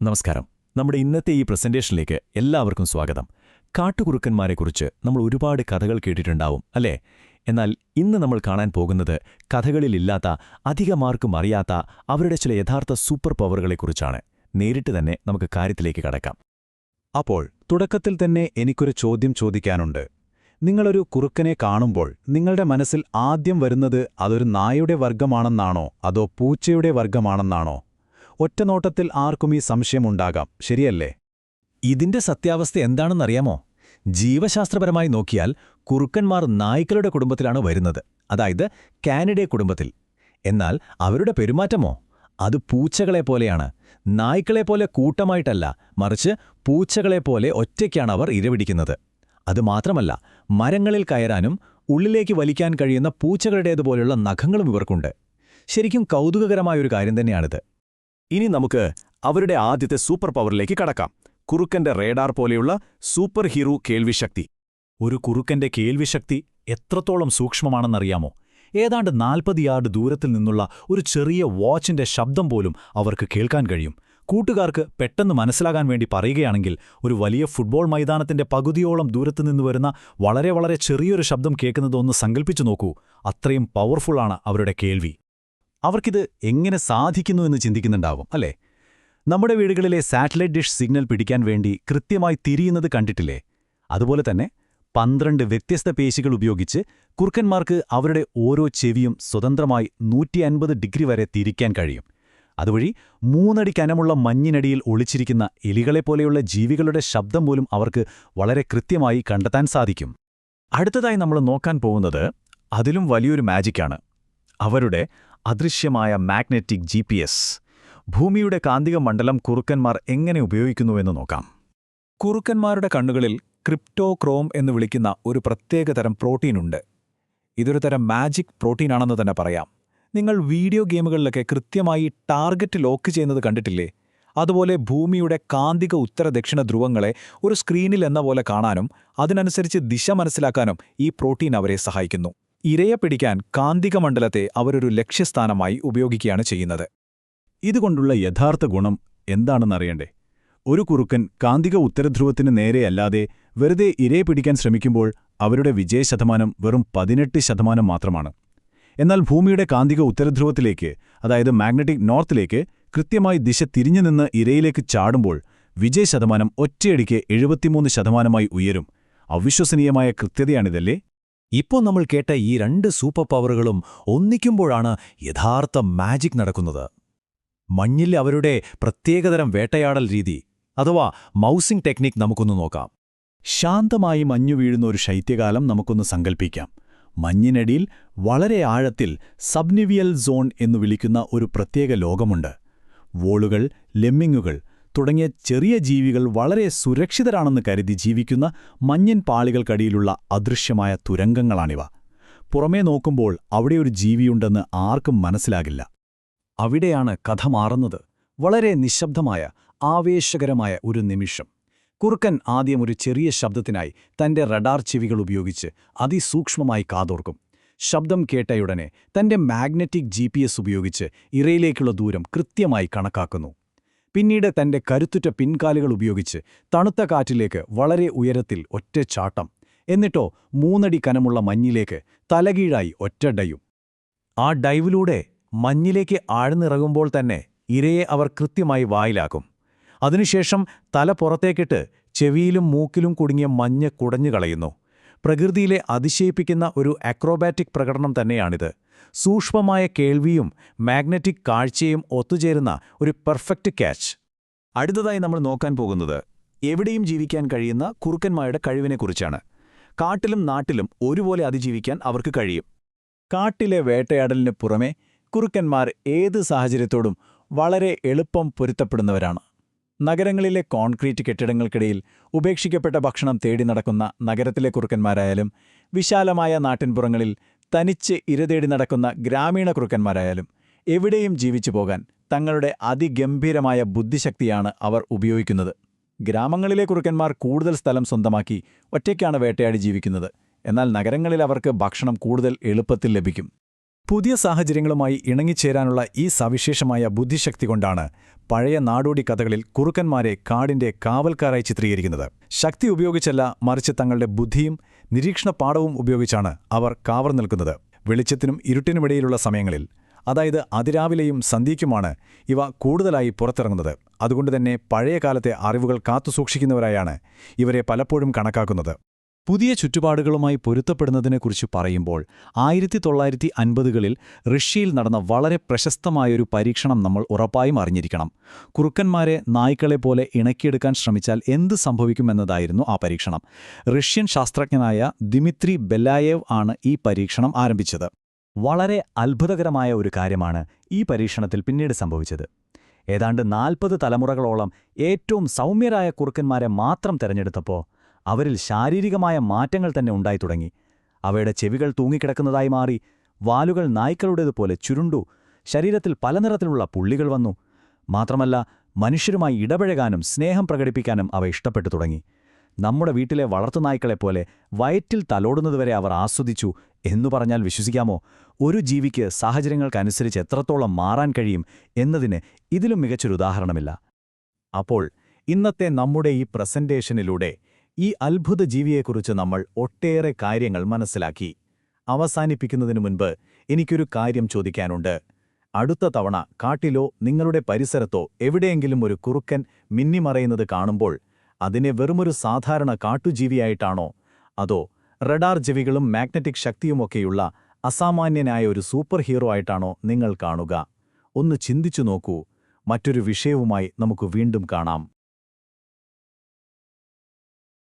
നമസ്കാരം. നമ്മുടെ ഇന്നത്തെ ഈ പ്രസന്റേഷനിലേക്ക് എല്ലാവർക്കും സ്വാഗതം. കാട്ടുകുറുക്കന്മാരെക്കുറിച്ച് നമ്മൾ ഒരുപാട് കഥകൾ കേട്ടിട്ടുണ്ടാവും, അല്ലേ? എന്നാൽ ഇന്ന് നമ്മൾ കാണാൻ പോകുന്നത് കഥകളിലില്ലാത്ത, അധികമാർക്കും അറിയാത്ത അവരുടെ ചില യഥാർത്ഥ സൂപ്പർ പവറുകളെക്കുറിച്ചാണ്. നേരിട്ട് തന്നെ നമുക്ക് കാര്യത്തിലേക്ക് കടക്കാം. അപ്പോൾ തുടക്കത്തിൽ തന്നെ എനിക്കൊരു ചോദ്യം ചോദിക്കാനുണ്ട്. നിങ്ങളൊരു കുറുക്കനെ കാണുമ്പോൾ നിങ്ങളുടെ മനസ്സിൽ ആദ്യം വരുന്നത് അതൊരു നായയുടെ വർഗ്ഗമാണെന്നാണോ അതോ പൂച്ചയുടെ വർഗ്ഗമാണെന്നാണോ? ഒറ്റനോട്ടത്തിൽ ആർക്കും ഈ സംശയമുണ്ടാകാം, ശരിയല്ലേ? ഇതിന്റെ സത്യാവസ്ഥ എന്താണെന്നറിയാമോ? ജീവശാസ്ത്രപരമായി നോക്കിയാൽ കുറുക്കന്മാർ നായ്ക്കളുടെ കുടുംബത്തിലാണ് വരുന്നത്, അതായത് കാനിഡേ കുടുംബത്തിൽ. എന്നാൽ അവരുടെ പെരുമാറ്റമോ? അത് പൂച്ചകളെപ്പോലെയാണ്. നായ്ക്കളെപ്പോലെ കൂട്ടമായിട്ടല്ല, മറിച്ച് പൂച്ചകളെപ്പോലെ ഒറ്റയ്ക്കാണ് അവർ ഇരപിടിക്കുന്നത്. അതുമാത്രമല്ല, മരങ്ങളിൽ കയറാനും ഉള്ളിലേക്ക് വലിക്കാൻ കഴിയുന്ന പൂച്ചകളുടേതുപോലുള്ള നഖങ്ങളും ഇവർക്കുണ്ട്. ശരിക്കും കൗതുകകരമായൊരു കാര്യം തന്നെയാണിത്. ഇനി നമുക്ക് അവരുടെ ആദ്യത്തെ സൂപ്പർ പവറിലേക്ക് കടക്കാം. കുറുക്കന്റെ റേഡാർ പോലെയുള്ള സൂപ്പർ ഹീറോ കേൾവിശക്തി. ഒരു കുറുക്കന്റെ കേൾവിശക്തി എത്രത്തോളം സൂക്ഷ്മമാണെന്നറിയാമോ? ഏതാണ്ട് 40 യാർഡ് ദൂരത്തിൽ നിന്നുള്ള ഒരു ചെറിയ വാച്ചിന്റെ ശബ്ദം പോലും അവർക്ക് കേൾക്കാൻ കഴിയും. കൂട്ടുകാർക്ക് പെട്ടെന്ന് മനസ്സിലാകാൻ വേണ്ടി പറയുകയാണെങ്കിൽ, ഒരു വലിയ ഫുട്ബോൾ മൈതാനത്തിന്റെ പകുതിയോളം ദൂരത്തുനിന്ന് വരുന്ന വളരെ വളരെ ചെറിയൊരു ശബ്ദം കേൾക്കുന്നതൊന്ന് സങ്കല്പിച്ചു നോക്കൂ. അത്രയും പവർഫുള്ളാണ് അവരുടെ കേൾവി. അവർക്കിത് എങ്ങനെ സാധിക്കുന്നുവെന്ന് ചിന്തിക്കുന്നുണ്ടാവും, അല്ലേ? നമ്മുടെ വീടുകളിലെ സാറ്റലൈറ്റ് ഡിഷ് സിഗ്നൽ പിടിക്കാൻ വേണ്ടി കൃത്യമായി തിരിയുന്നത് കണ്ടിട്ടില്ലേ? അതുപോലെ തന്നെ 12 വ്യത്യസ്ത പേശികൾ ഉപയോഗിച്ച് കുറുക്കന്മാർക്ക് അവരുടെ ഓരോ ചെവിയും സ്വതന്ത്രമായി 150 ഡിഗ്രി വരെ തിരിക്കാൻ കഴിയും. അതുവഴി 3 അടി കനമുള്ള മഞ്ഞിനടിയിൽ ഒളിച്ചിരിക്കുന്ന എലികളെപ്പോലെയുള്ള ജീവികളുടെ ശബ്ദം പോലും അവർക്ക് വളരെ കൃത്യമായി കണ്ടെത്താൻ സാധിക്കും. അടുത്തതായി നമ്മൾ നോക്കാൻ പോകുന്നത് അതിലും വലിയൊരു മാജിക്കാണ്. അവരുടെ അദൃശ്യമായ മാഗ്നറ്റിക് GPS. ഭൂമിയുടെ കാന്തിക മണ്ഡലം കുറുക്കന്മാർ എങ്ങനെ ഉപയോഗിക്കുന്നുവെന്ന് നോക്കാം. കുറുക്കന്മാരുടെ കണ്ണുകളിൽ ക്രിപ്റ്റോക്രോം എന്ന് വിളിക്കുന്ന ഒരു പ്രത്യേകതരം പ്രോട്ടീനുണ്ട്. ഇതൊരു തരം മാജിക് പ്രോട്ടീനാണെന്ന് തന്നെ പറയാം. നിങ്ങൾ വീഡിയോ ഗെയിമുകളിലൊക്കെ കൃത്യമായി ടാർഗറ്റ് ലോക്ക് ചെയ്യുന്നത് കണ്ടിട്ടില്ലേ? അതുപോലെ ഭൂമിയുടെ കാന്തിക ഉത്തര-ദക്ഷിണ ധ്രുവങ്ങളെ ഒരു സ്ക്രീനിൽ എന്ന പോലെ കാണാനും അതിനനുസരിച്ച് ദിശ മനസ്സിലാക്കാനും ഈ പ്രോട്ടീൻ അവരെ സഹായിക്കുന്നു. ഇരയെ പിടിക്കാൻ കാന്തിക മണ്ഡലത്തെ അവരൊരു ലക്ഷ്യസ്ഥാനമായി ഉപയോഗിക്കുകയാണ് ചെയ്യുന്നത്. ഇതുകൊണ്ടുള്ള യഥാർത്ഥ ഗുണം എന്താണെന്നറിയണ്ടേ? ഒരു കുറുക്കൻ കാന്തിക ഉത്തരധ്രുവത്തിന് നേരെയല്ലാതെ വെറുതെ ഇരയെ പിടിക്കാൻ ശ്രമിക്കുമ്പോൾ അവരുടെ വിജയശതമാനം വെറും 18% മാത്രമാണ്. എന്നാൽ ഭൂമിയുടെ കാന്തിക ഉത്തരധ്രുവത്തിലേക്ക്, അതായത് മാഗ്നറ്റിക് നോർത്തിലേക്ക് കൃത്യമായി ദിശ തിരിഞ്ഞുനിന്ന് ഇരയിലേക്ക് ചാടുമ്പോൾ വിജയശതമാനം ഒറ്റയടിക്ക് 73% ഉയരും. അവിശ്വസനീയമായ കൃത്യതയാണിതല്ലേ? ഇപ്പോൾ നമ്മൾ കേട്ട ഈ 2 സൂപ്പർ പവറുകളും ഒന്നിക്കുമ്പോഴാണ് യഥാർത്ഥ മാജിക് നടക്കുന്നത്. മഞ്ഞിൽ അവരുടെ പ്രത്യേകതരം വേട്ടയാടൽ രീതി, അഥവാ മൗസിംഗ് ടെക്നിക് നമുക്കൊന്ന് നോക്കാം. ശാന്തമായി മഞ്ഞു വീഴുന്ന ഒരു ശൈത്യകാലം നമുക്കൊന്ന് സങ്കൽപ്പിക്കാം. മഞ്ഞിനടിയിൽ വളരെ ആഴത്തിൽ സബ്നിവിയൽ സോൺ എന്നു വിളിക്കുന്ന ഒരു പ്രത്യേക ലോകമുണ്ട്. വോളുകൾ, ലെമ്മിങ്ങുകൾ തുടങ്ങിയ ചെറിയ ജീവികൾ വളരെ സുരക്ഷിതരാണെന്ന് കരുതി ജീവിക്കുന്ന മഞ്ഞൻ പാളികൾക്കടിയിലുള്ള അദൃശ്യമായ തുരങ്കങ്ങളാണിവ. പുറമേ നോക്കുമ്പോൾ അവിടെയൊരു ജീവിയുണ്ടെന്ന് ആർക്കും മനസ്സിലാകില്ല. അവിടെയാണ് കഥ മാറുന്നത്. വളരെ നിശബ്ദമായ, ആവേശകരമായ ഒരു നിമിഷം. കുറുക്കൻ ആദ്യം ഒരു ചെറിയ ശബ്ദത്തിനായി തന്റെ റഡാർ ചെവികൾ ഉപയോഗിച്ച് അതിസൂക്ഷ്മമായി കാതോർക്കും. ശബ്ദം കേട്ടയുടനെ തന്റെ മാഗ്നറ്റിക് GPS ഉപയോഗിച്ച് ഇരയിലേക്കുള്ള ദൂരം കൃത്യമായി കണക്കാക്കുന്നു. പിന്നീട് തന്റെ കരുത്തുറ്റ പിൻകാലുകൾ ഉപയോഗിച്ച് തണുത്ത കാറ്റിലേക്ക് വളരെ ഉയരത്തിൽ ഒറ്റച്ചാട്ടം. എന്നിട്ടോ 3 അടി കനമുള്ള മഞ്ഞിലേക്ക് തലകീഴായി ഒറ്റ ഡൈവും. ആ ഡൈവിലൂടെ മഞ്ഞിലേക്ക് ആഴ്ന്നിറങ്ങുമ്പോൾ തന്നെ ഇരയെ അവർ കൃത്യമായി വായിലാക്കും. അതിനുശേഷം തല പുറത്തേക്കിട്ട് ചെവിയിലും മൂക്കിലും കുടുങ്ങിയ മഞ്ഞ് കുടഞ്ഞു കളയുന്നു. പ്രകൃതിയിലെ അതിശയിപ്പിക്കുന്ന ഒരു അക്രോബാറ്റിക് പ്രകടനം തന്നെയാണിത്. സൂക്ഷ്മമായ കേൾവിയും മാഗ്നറ്റിക് കാഴ്ചയും ഒത്തുചേരുന്ന ഒരു പെർഫെക്റ്റ് ക്യാച്ച്. അടുത്തതായി നമ്മൾ നോക്കാൻ പോകുന്നത് എവിടെയും ജീവിക്കാൻ കഴിയുന്ന കുറുക്കന്മാരുടെ കഴിവിനെക്കുറിച്ചാണ്. കാട്ടിലും നാട്ടിലും ഒരുപോലെ അതിജീവിക്കാൻ അവർക്ക് കഴിയും. കാട്ടിലെ വേട്ടയാടലിന് പുറമെ കുറുക്കന്മാർ ഏത് സാഹചര്യത്തോടും വളരെ എളുപ്പം പൊരുത്തപ്പെടുന്നവരാണ്. നഗരങ്ങളിലെ കോൺക്രീറ്റ് കെട്ടിടങ്ങൾക്കിടയിൽ ഉപേക്ഷിക്കപ്പെട്ട ഭക്ഷണം തേടി നടക്കുന്ന നഗരത്തിലെ കുറുക്കന്മാരായാലും, വിശാലമായ നാട്ടിൻപുറങ്ങളിൽ തനിച്ച് ഇരതേടി നടക്കുന്ന ഗ്രാമീണ കുറുക്കന്മാരായാലും, എവിടെയും ജീവിച്ചു പോകാൻ തങ്ങളുടെ അതിഗംഭീരമായ ബുദ്ധിശക്തിയാണ് അവർ ഉപയോഗിക്കുന്നത്. ഗ്രാമങ്ങളിലെ കുറുക്കന്മാർ കൂടുതൽ സ്ഥലം സ്വന്തമാക്കി ഒറ്റയ്ക്കാണ് വേട്ടയാടി ജീവിക്കുന്നത്. എന്നാൽ നഗരങ്ങളിൽ അവർക്ക് ഭക്ഷണം കൂടുതൽ എളുപ്പത്തിൽ ലഭിക്കും. പുതിയ സാഹചര്യങ്ങളുമായി ഇണങ്ങിച്ചേരാനുള്ള ഈ സവിശേഷമായ ബുദ്ധിശക്തി കൊണ്ടാണ് പഴയ നാടോടി കഥകളിൽ കുറുക്കന്മാരെ കാടിന്റെ കാവൽക്കാരായി ചിത്രീകരിക്കുന്നത്. ശക്തി ഉപയോഗിച്ചല്ല, മറിച്ച് തങ്ങളുടെ ബുദ്ധിയും നിരീക്ഷണപാഠവും ഉപയോഗിച്ചാണ് അവർ കാവർ നിൽക്കുന്നത്. വെളിച്ചത്തിനും ഇരുട്ടിനുമിടയിലുള്ള സമയങ്ങളിൽ, അതായത് അതിരാവിലെയും സന്ധ്യയ്ക്കുമാണ് ഇവ കൂടുതലായി പുറത്തിറങ്ങുന്നത്. അതുകൊണ്ടുതന്നെ പഴയ കാലത്തെ അറിവുകൾ കാത്തുസൂക്ഷിക്കുന്നവരായാണ് ഇവരെ പലപ്പോഴും കണക്കാക്കുന്നത്. പുതിയ ചുറ്റുപാടുകളുമായി പൊരുത്തപ്പെടുന്നതിനെക്കുറിച്ച് പറയുമ്പോൾ 1950കളിൽ റഷ്യയിൽ നടന്ന വളരെ പ്രശസ്തമായൊരു പരീക്ഷണം നമ്മൾ ഉറപ്പായും അറിഞ്ഞിരിക്കണം. കുറുക്കന്മാരെ നായ്ക്കളെപ്പോലെ ഇണക്കിയെടുക്കാൻ ശ്രമിച്ചാൽ എന്ത് സംഭവിക്കുമെന്നതായിരുന്നു ആ പരീക്ഷണം. റഷ്യൻ ശാസ്ത്രജ്ഞനായ ദിമിത്രി ബെല്ലായേവ് ആണ് ഈ പരീക്ഷണം ആരംഭിച്ചത്. വളരെ അത്ഭുതകരമായ ഒരു കാര്യമാണ് ഈ പരീക്ഷണത്തിൽ പിന്നീട് സംഭവിച്ചത്. ഏതാണ്ട് 40 തലമുറകളോളം ഏറ്റവും സൗമ്യരായ കുറുക്കന്മാരെ മാത്രം തെരഞ്ഞെടുത്തപ്പോൾ അവരിൽ ശാരീരികമായ മാറ്റങ്ങൾ തന്നെ ഉണ്ടായി തുടങ്ങി. അവയുടെ ചെവികൾ തൂങ്ങിക്കിടക്കുന്നതായി മാറി, വാലുകൾ നായ്ക്കളുടേതുപോലെ ചുരുണ്ടു, ശരീരത്തിൽ പല നിറത്തിലുള്ള പുള്ളികൾ വന്നു. മാത്രമല്ല, മനുഷ്യരുമായി ഇടപഴകാനും സ്നേഹം പ്രകടിപ്പിക്കാനും അവ ഇഷ്ടപ്പെട്ടു തുടങ്ങി. നമ്മുടെ വീട്ടിലെ വളർത്തുനായ്ക്കളെപ്പോലെ വയറ്റിൽ തലോടുന്നതുവരെ അവർ ആസ്വദിച്ചു എന്നു പറഞ്ഞാൽ വിശ്വസിക്കാമോ? ഒരു ജീവിക്ക് സാഹചര്യങ്ങൾക്കനുസരിച്ച് എത്രത്തോളം മാറാൻ കഴിയും എന്നതിന് ഇതിലും മികച്ചൊരു ഉദാഹരണമില്ല. അപ്പോൾ ഇന്നത്തെ നമ്മുടെ ഈ പ്രസന്റേഷനിലൂടെ ഈ അത്ഭുത ജീവിയെക്കുറിച്ച് നമ്മൾ ഒട്ടേറെ കാര്യങ്ങൾ മനസ്സിലാക്കി. അവസാനിപ്പിക്കുന്നതിനു മുൻപ് എനിക്കൊരു കാര്യം ചോദിക്കാനുണ്ട്. അടുത്ത തവണ കാട്ടിലോ നിങ്ങളുടെ പരിസരത്തോ എവിടെയെങ്കിലും ഒരു കുറുക്കൻ മിന്നിമറയുന്നത് കാണുമ്പോൾ അതിനെ വെറുമൊരു സാധാരണ കാട്ടുജീവിയായിട്ടാണോ, അതോ റഡാർ ചെവികളും മാഗ്നറ്റിക് ശക്തിയുമൊക്കെയുള്ള അസാമാന്യനായ ഒരു സൂപ്പർ ഹീറോ ആയിട്ടാണോ നിങ്ങൾ കാണുക? ഒന്ന് ചിന്തിച്ചു നോക്കൂ. മറ്റൊരു വിഷയവുമായി നമുക്ക് വീണ്ടും കാണാം.